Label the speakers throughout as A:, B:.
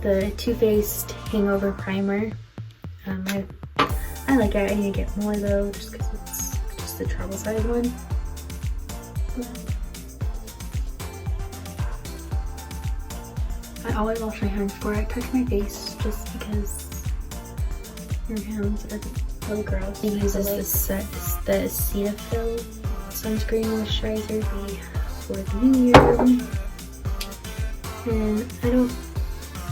A: the Too Faced Hangover Primer. I like it. I need to get more though, just because it's just the travel size one. I always wash my hands before I touch my face, just because your hands are really gross. It uses the Cetaphil sunscreen moisturizer for the new year. And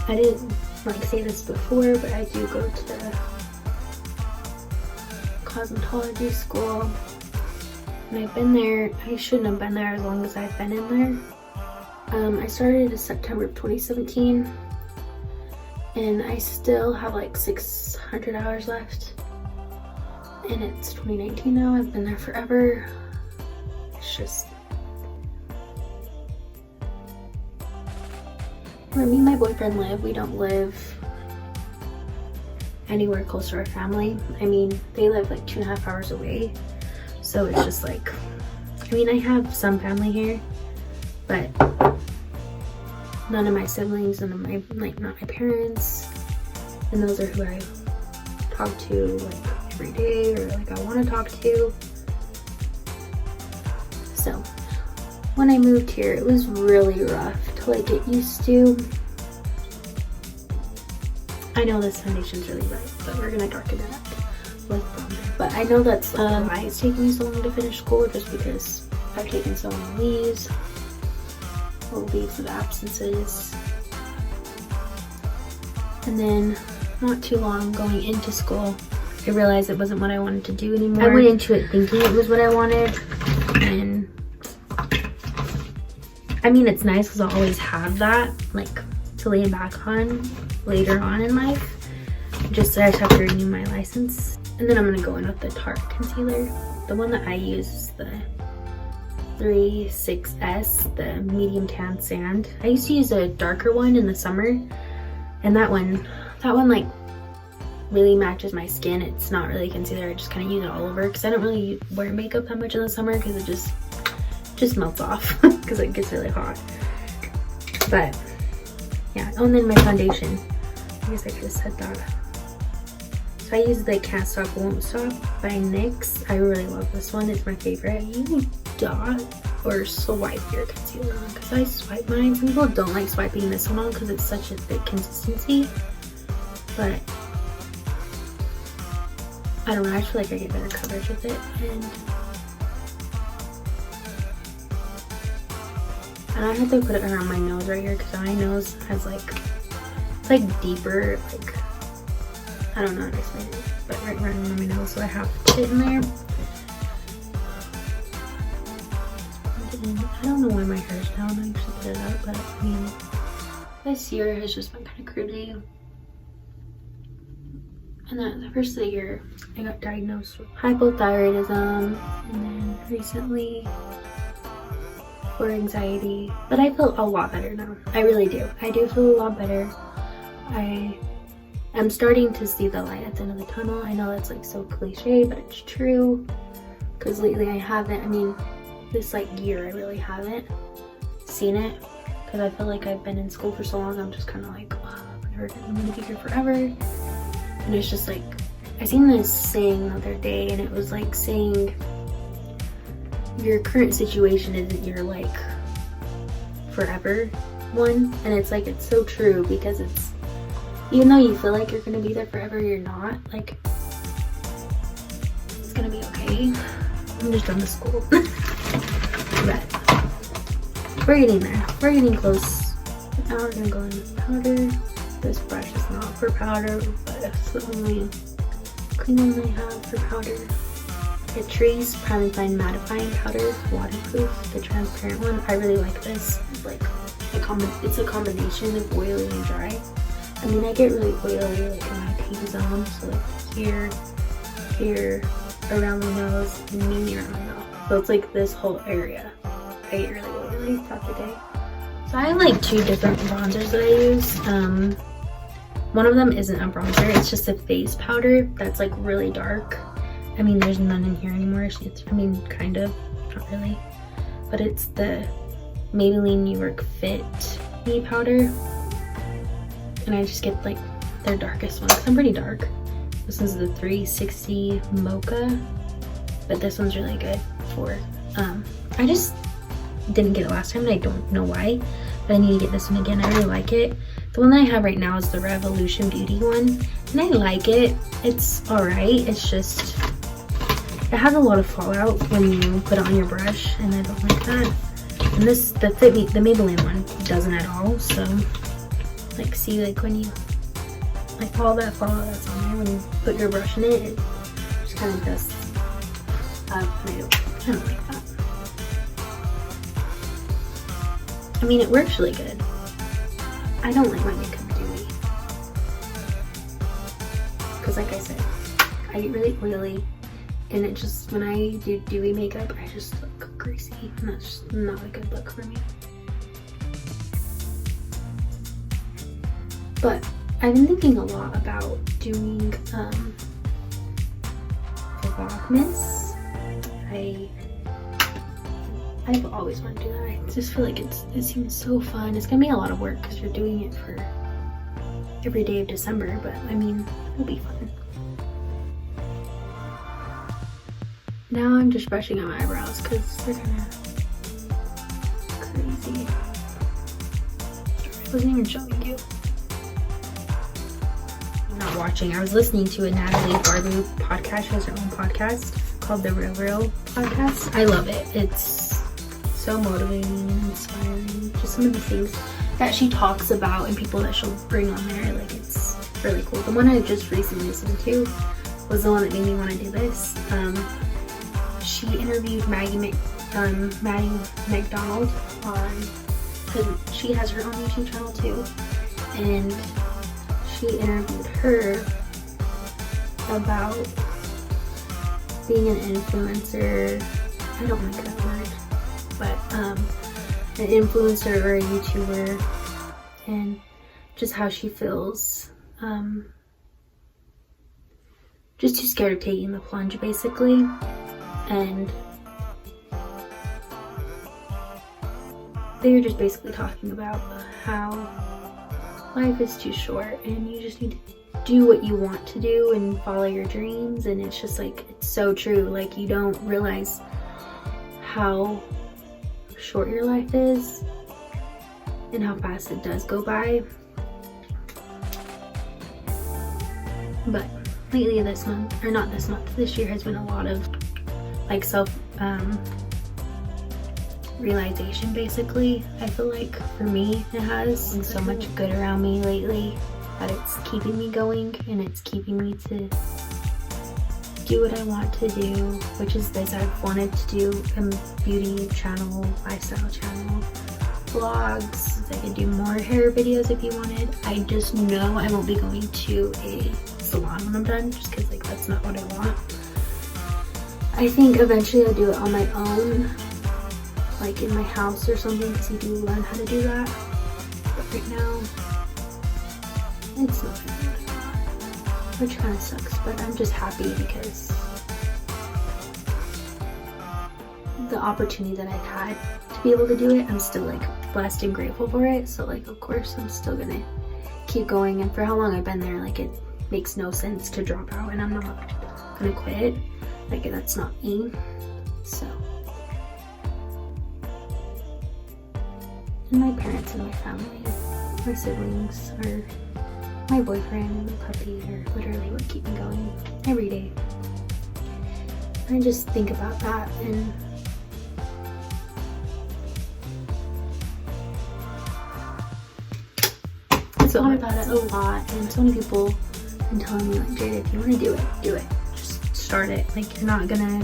A: I didn't like say this before, but I do go to the cosmetology school, and I've been there. I shouldn't have been there as long as I've been in there. I started in September of 2017, and I still have like 600 hours left, and it's 2019 now. I've been there forever. It's just where me and my boyfriend live. We don't live anywhere close to our family. I mean, they live like 2.5 hours away, so it's just like, I mean, I have some family here, but none of my siblings, none of my, like, not my parents, and those are who I talk to like every day, or like I want to talk to. So when I moved here, it was really rough to like get used to. I know this foundation's really bright, but we're gonna darken it up with bronzer. But I know that's why it's taking me so long to finish school, just because I've taken so many leaves, leaves of absences. And then not too long going into school, I realized it wasn't what I wanted to do anymore. I went into it thinking it was what I wanted, and I mean, it's nice because I'll always have that, like, to lean back on later on in life. Just I just have to renew my license. And then I'm gonna go in with the Tarte concealer. The one that I use is the 36S, the medium tan sand. I used to use a darker one in the summer, and that one like really matches my skin. It's not really concealer. I just kind of use it all over because I don't really wear makeup that much in the summer because it just melts off because it gets really hot. But yeah. Oh, and then my foundation. I guess I could have said that. So I use the Can't Stop Won't Stop by NYX. I really love this one. It's my favorite. You can dot or swipe your concealer on, because I swipe mine. Some people don't like swiping this one on because it's such a thick consistency. But I don't know. I feel like I get better coverage with it. And I have to put it around my nose right here because my nose has like, it's like deeper, like, I don't know how to explain it, but right around my nose, so I have to put it in there. I don't know why my hair's down. I actually put it up, but I mean, this year has just been kind of crazy. And then the first of the year, I got diagnosed with hypothyroidism, and then recently for anxiety. But I feel a lot better now. I really do. I do feel a lot better. I'm starting to see the light at the end of the tunnel. I know that's like so cliche, but it's true. Because lately I haven't, I mean, this like year I really haven't seen it. Because I feel like I've been in school for so long, I'm just kind of like, oh, I'm gonna be here forever. And it's just like, I seen this saying the other day, and it was like saying, your current situation isn't your like forever one. And it's like, it's so true, because it's, even though you feel like you're gonna be there forever, you're not. Like, it's gonna be okay. I'm just done with school. But we're getting there. We're getting close. Now we're gonna go in with powder. This brush is not for powder, but it's the only clean one I have for powder. Catrice Prime and Fine Mattifying Powder, waterproof, the transparent one. I really like this. It's like it's a combination of oily and dry. I mean, I get really oily like in my T-zone, so like here, around the nose, and mainly around my mouth. So it's like this whole area. I get really oily throughout the day. So I have like 2 different bronzers that I use. One of them isn't a bronzer, it's just a face powder that's like really dark. I mean, there's none in here anymore. It's, I mean, kind of, not really. But it's the Maybelline New York Fit Me powder. and I just get like their darkest one because I'm pretty dark. This is the 360 Mocha, but this one's really good for, I just didn't get it last time and I don't know why, but I need to get this one again. I really like it. The one that I have right now is the Revolution Beauty one, and I like it. It's alright. It's just, it has a lot of fallout when you put it on your brush, and I don't like that. And this, the Maybelline one doesn't at all. So, like, see, like when you, like all that fallout that's on there when you put your brush in it, it just kind of does. I don't like that. I mean, it works really good. I don't like my makeup dewy. Because like I said, I get really oily, and it just, when I do dewy makeup, I just look greasy, and that's just not a good look for me. But I've been thinking a lot about doing Vlogmas. I've always wanted to do that. I just feel like it seems so fun. It's gonna be a lot of work because you're doing it for every day of December, but I mean, it'll be fun. Now I'm just brushing on my eyebrows because they're kind of crazy. I wasn't even showing you. I'm not watching. I was listening to a Natalie Barbu podcast. She has her own podcast called The Real Real Podcast. I love it. It's so motivating and inspiring. Just some of the things that she talks about and people that she'll bring on there, like, it's really cool. The one I just recently listened to was the one that made me want to do this. She interviewed Maddie McDonald on, because she has her own YouTube channel too, and she interviewed her about being an influencer. I don't like that word, but an influencer or a YouTuber, and just how she feels just too scared of taking the plunge, basically. And they were just basically talking about how life is too short and you just need to do what you want to do and follow your dreams. And it's just like, it's so true. Like, you don't realize how short your life is and how fast it does go by. But lately this month, or not this month, this year has been a lot of like self realization, basically. I feel like for me it has been so much good around me lately that it's keeping me going, and it's keeping me to do what I want to do, which is this. I've wanted to do a beauty channel, lifestyle channel, vlogs. I could do more hair videos if you wanted. I just know I won't be going to a salon when I'm done, just because like that's not what I want. I think eventually I'll do it on my own, like in my house or something, because you do learn how to do that. But right now, it's not gonna do it, which kind of sucks, but I'm just happy because the opportunity that I've had to be able to do it, I'm still like blessed and grateful for it. So like, of course, I'm still gonna keep going. And for how long I've been there, like, it makes no sense to drop out, and I'm not gonna quit. Like, that's not me. So, and my parents and my family, my siblings, or my boyfriend and my puppy are literally what keep me going every day. I just think about that, and I thought about it a lot, and so many people have been telling me, like, Jade, if you want to do it, do it. Just start it. Like, you're not gonna,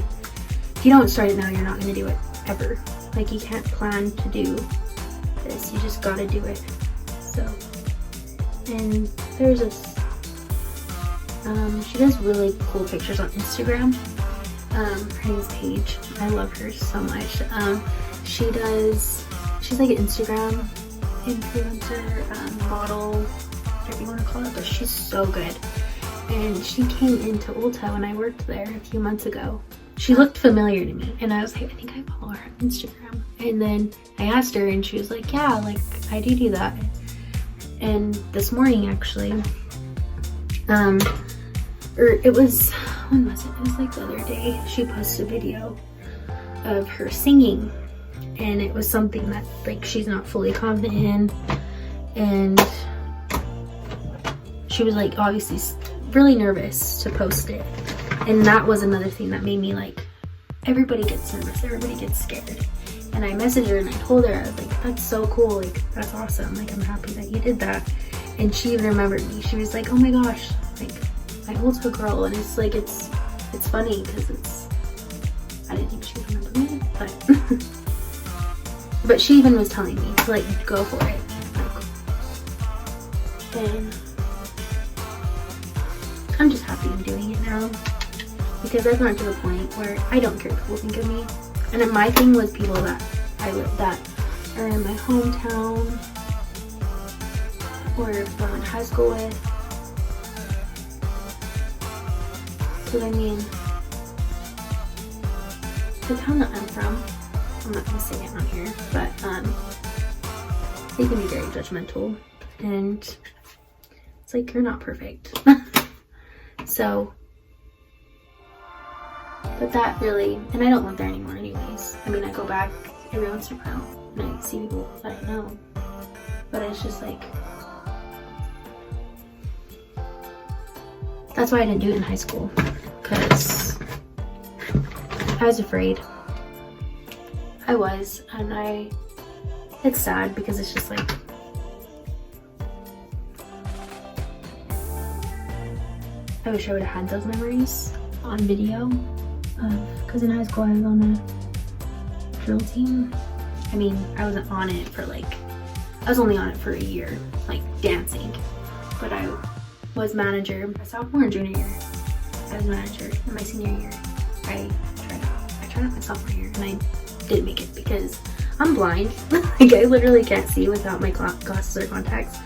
A: if you don't start it now, you're not gonna do it ever. Like, you can't plan to do this, you just gotta do it. So, and there's this, she does really cool pictures on Instagram. Her name's Paige. I love her so much. She's like an Instagram influencer, model, whatever you want to call it, but she's so good. And she came into Ulta when I worked there a few months ago. She looked familiar to me, and I was like, I think I follow her on Instagram. And then I asked her, and she was like, yeah, like, I do that. And this morning actually, or it was, when was it? It was like the other day, she posted a video of her singing, and it was something that like she's not fully confident in, and she was like obviously really nervous to post it. And that was another thing that made me like, everybody gets nervous, everybody gets scared. And I messaged her and I told her, I was like, that's so cool, like that's awesome, like I'm happy that you did that. And she even remembered me. She was like, oh my gosh, like I also a girl. And it's like, it's funny because I didn't think she would remember me, but but she even was telling me to like go for it. Like, and I'm just happy I'm doing it now, because I've gotten to the point where I don't care what people think of me. And then my thing was people that that are in my hometown or who I went to high school with. Because I mean, the town that I'm from, I'm not gonna say it on here, but they can be very judgmental, and it's like, you're not perfect. So, but that really, and I don't live there anymore anyways. I mean, I go back every once in a while and I see people that I know, but it's just like, that's why I didn't do it in high school, because I was afraid. I was, and it's sad because it's just like, I wish I would have had those memories on video, because in high school I was on a drill team. I mean, I wasn't on it for like, I was only on it for a year, like dancing, but I was manager my sophomore and junior year. I was manager in my senior year. I tried out my sophomore year and I didn't make it because I'm blind. Like, I literally can't see without my glasses or contacts.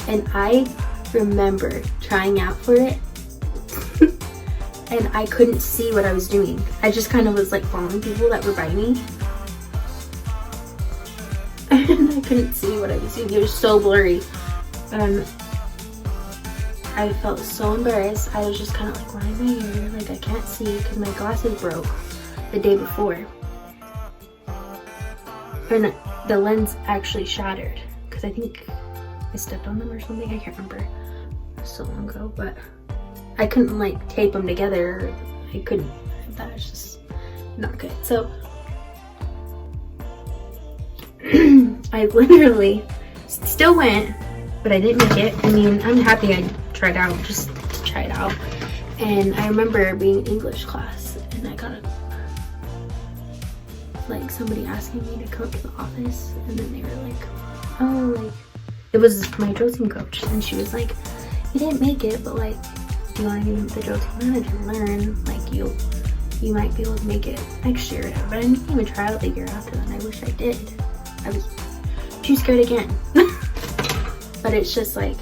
A: And I remember trying out for it and I couldn't see what I was doing. I just kind of was like following people that were by me. And I couldn't see what I was doing. It was so blurry. And I felt so embarrassed. I was just kind of like, why am I here? Like, I can't see because my glasses broke the day before. And the lens actually shattered because I think I stepped on them or something. I can't remember. It was so long ago, but I couldn't like tape them together. I couldn't. That was just not good. So I literally still went, but I didn't make it. I mean, I'm happy I tried out just to try it out. And I remember being in English class and I got like somebody asking me to come to the office, and then they were like, oh, like, it was my drill team coach, and she was like, you didn't make it, but like, do you want to be the drill team manager and learn? Like, you might be able to make it next year. But I didn't even try out the year after that, and I wish I did. I was too scared again. But it's just like,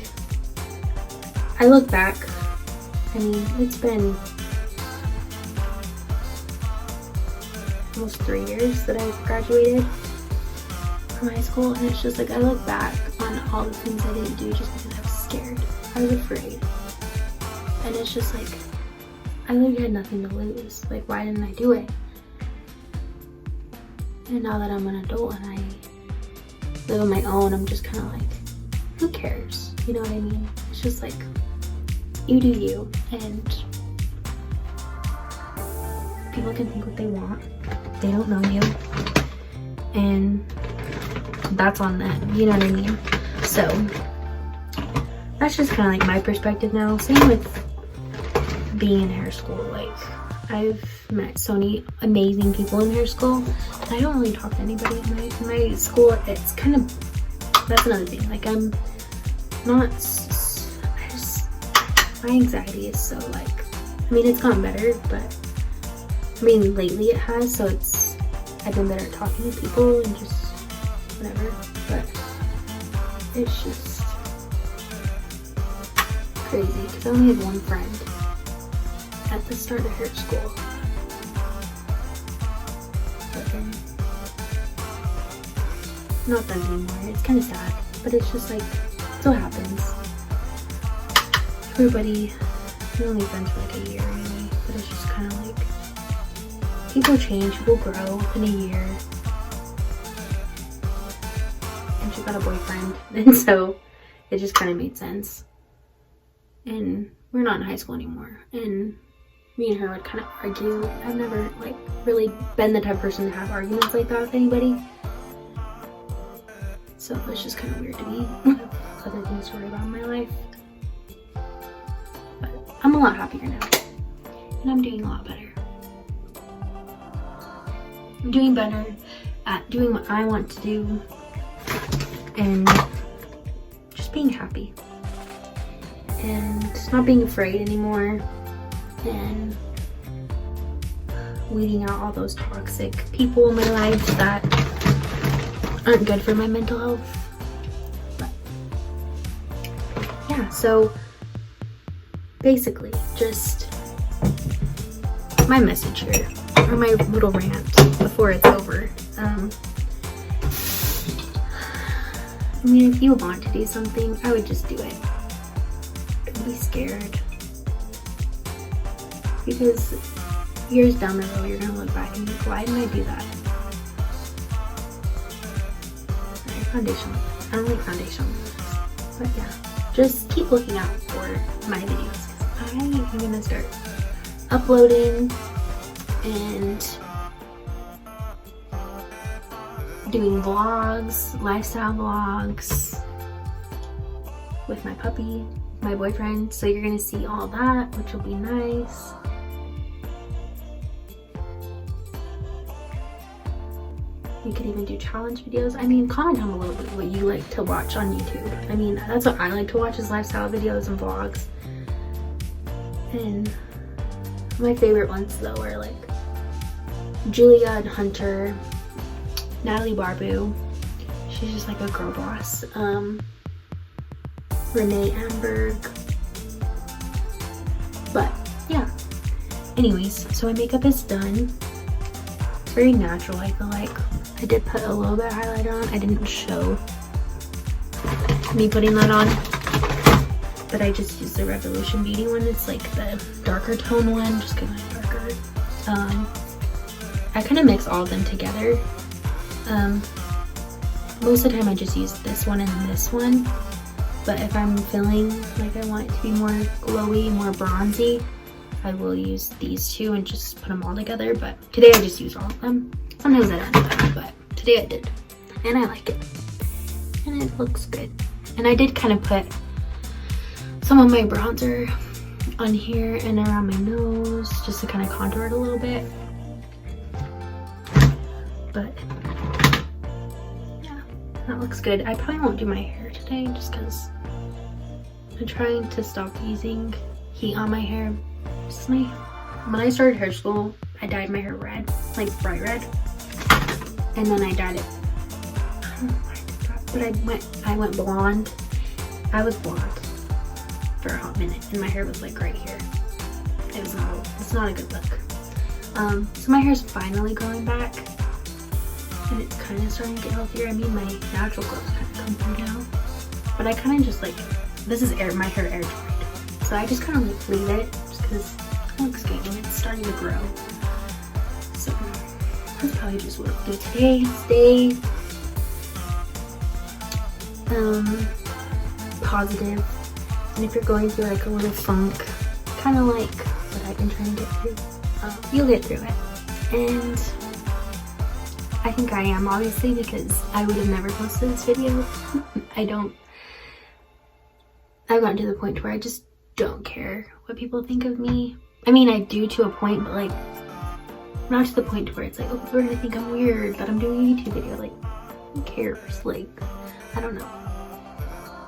A: I look back, I mean, it's been almost 3 years that I've graduated from high school, and it's just like, I look back on all the things I didn't do just because I was scared. I was afraid. And it's just like, I literally had nothing to lose. Like, why didn't I do it? And now that I'm an adult and I live on my own, I'm just kind of like, who cares? You know what I mean? It's just like, you do you, and people can think what they want. They don't know you, and that's on them. You know what I mean? So that's just kind of like my perspective now. Same with being in hair school. Like, I've met so many amazing people in hair school, and I don't really talk to anybody in my school. It's kind of, that's another thing. Like, I'm not, my anxiety is so like, I mean, it's gotten better, but I mean, lately it has, so I've been better at talking to people and just whatever, but it's just crazy because I only have one friend at the start of hair school. But then, not them anymore. It's kind of sad, but it's just like, still happens. Everybody, we're only friends for like a year anyway, but it's just kind of like, people change, people grow in a year. And she got a boyfriend, and so it just kind of made sense. And we're not in high school anymore, and me and her would kind of argue. I've never like really been the type of person to have arguments like that with anybody, so it's just kind of weird to me. Other things to worry about in my life, but I'm a lot happier now, and I'm doing a lot better. I'm doing better at doing what I want to do and just being happy and not being afraid anymore, and weeding out all those toxic people in my life that aren't good for my mental health. But yeah, so basically just my message here, or my little rant before it's over. I mean, if you want to do something, I would just do it. Don't be scared. Because years down the road, you're gonna look back and think, why didn't I do that? Sorry, foundation. I don't like foundation. But yeah, just keep looking out for my videos. I am gonna start uploading and doing vlogs, lifestyle vlogs with my puppy, my boyfriend. So you're gonna see all that, which will be nice. You could even do challenge videos. I mean, comment down below what you like to watch on YouTube. I mean, that's what I like to watch, is lifestyle videos and vlogs. And my favorite ones though are like Julia and Hunter, Natalie Barbu, she's just like a girl boss, Renee Amberg. But yeah, anyways, so my makeup is done. It's very natural, I feel like. I did put a little bit of highlighter on. I didn't show me putting that on, but I just used the Revolution Beauty one. It's like the darker tone one, just because I'm darker. I kind of mix all of them together. Most of the time I just use this one and this one, but if I'm feeling like I want it to be more glowy, more bronzy, I will use these two and just put them all together. But today I just use all of them. Sometimes I don't do that, but today I did, and I like it, and it looks good. And I did kind of put some of my bronzer on here and around my nose just to kind of contour it a little bit. But yeah, that looks good. I probably won't do my hair today just because I'm trying to stop using heat on my hair. When I started hair school, I dyed my hair red, like bright red, and then I dyed it. I don't know why I did that, but I went blonde. I was blonde for a hot minute, and my hair was like right here. It's not a good look. So my hair's finally growing back, and it's kind of starting to get healthier. I mean, my natural growth's kind of come through now, but I kind of just like, this is my hair air dried, so I just kind of like leave it just because it looks good and it's starting to grow. So that's probably just what I'll do today. Stay positive, and if you're going through like a little funk, kind of like what I've been trying to get through, you'll get through it. And I think I am, obviously, because I would have never posted this video. I've gotten to the point where I just don't care what people think of me. I mean, I do to a point, but like not to the point where it's like, oh, people are gonna think I'm weird that I'm doing a YouTube video. Like, who cares? Like, I don't know.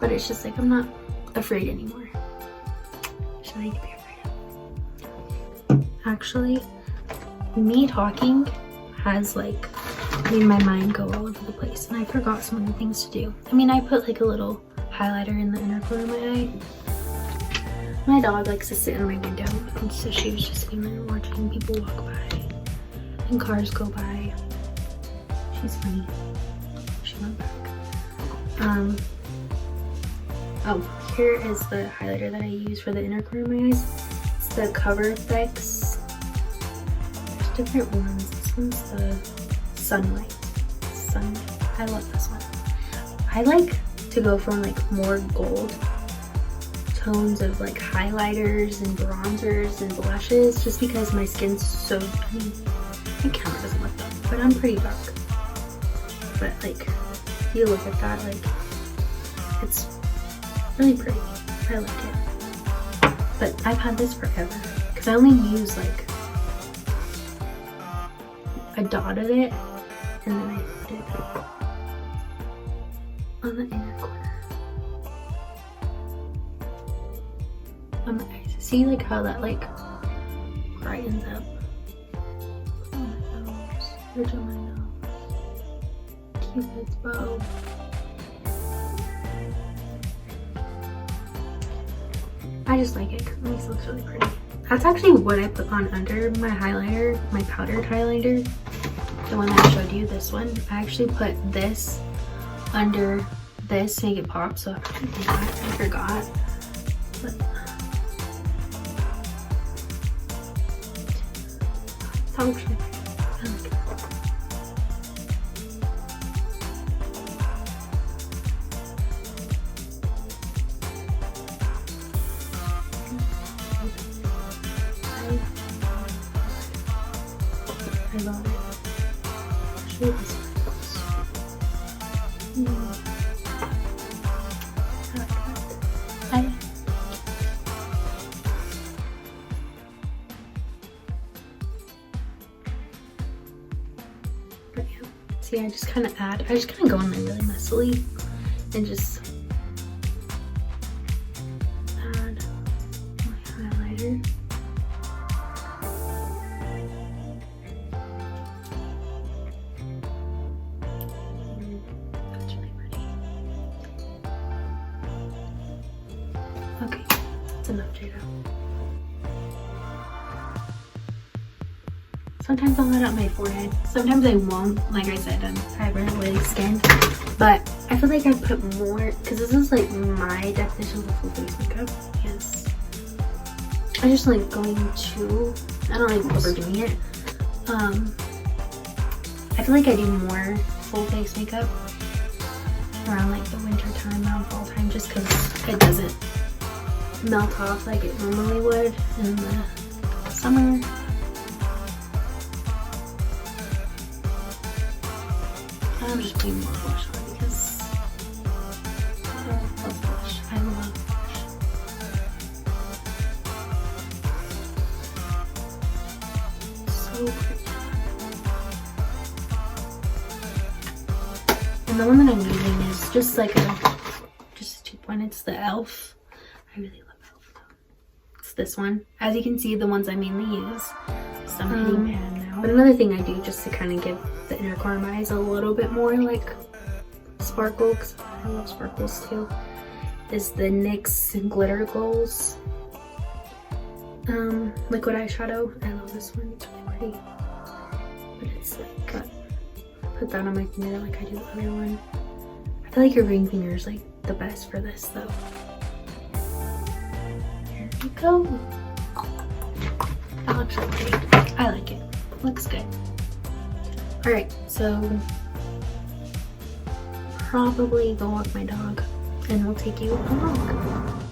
A: But it's just like, I'm not afraid anymore. Should I be afraid of? Actually, me talking has like made my mind go all over the place, and I forgot some of the things to do. I mean, I put like a little highlighter in the inner corner of my eye. My dog likes to sit in my window, and so she was just sitting there watching people walk by and cars go by. She's funny. She went back. Oh, here is the highlighter that I use for the inner corner of my eyes. It's the Cover Effects. There's different ones. This one's the Sunlight. I love this one. I like to go from like more gold tones of like highlighters and bronzers and blushes, just because my skin's so, I mean, my camera doesn't look that, but I'm pretty dark. But like, you look at that, like, it's really pretty. I like it. But I've had this forever because I only use like a dot of it, and then I put it on the inner corner on my eyes. See like how that like brightens up on my nose, ridge on my nose, Cupid's bow. I just like it because it makes it look really pretty. That's actually what I put on under my highlighter, my powdered highlighter. The one that I showed you, this one. I actually put this under this to make it pop, so I forgot. But it's actually pretty. I like it. I love it. Show this one. But yeah, see, I just kind of go in there really messily and just add my highlighter. Okay, that's enough, Jada. Sometimes I'll let out my forehead. Sometimes I won't. Like I said, I have really oily skin. But I feel like I put more, because this is like my definition of full face makeup. Yes. I just like going to, I don't like overdoing it. I feel like I do more full face makeup around like the winter time, around fall time, just because it doesn't melt off like it normally would in the summer. I'm just putting more blush on because I love blush. I love blush. So pretty. And the one that I'm using is just like just a cheap one. It's the e.l.f. I really love e.l.f. though. It's this one. As you can see, the ones I mainly use. So I'm hitting pan now. But another thing I do just to kind of give the inner corner of my eyes a little bit more like sparkle, because I love sparkles too, is the NYX Glitter Goals liquid eyeshadow. I love this one. It's really pretty. But it's like, put that on my finger like I do the other one. I feel like your ring finger is like the best for this though. Here we go. That looks really pretty. I like it. Looks good. Alright, so probably go walk my dog and we'll take you along.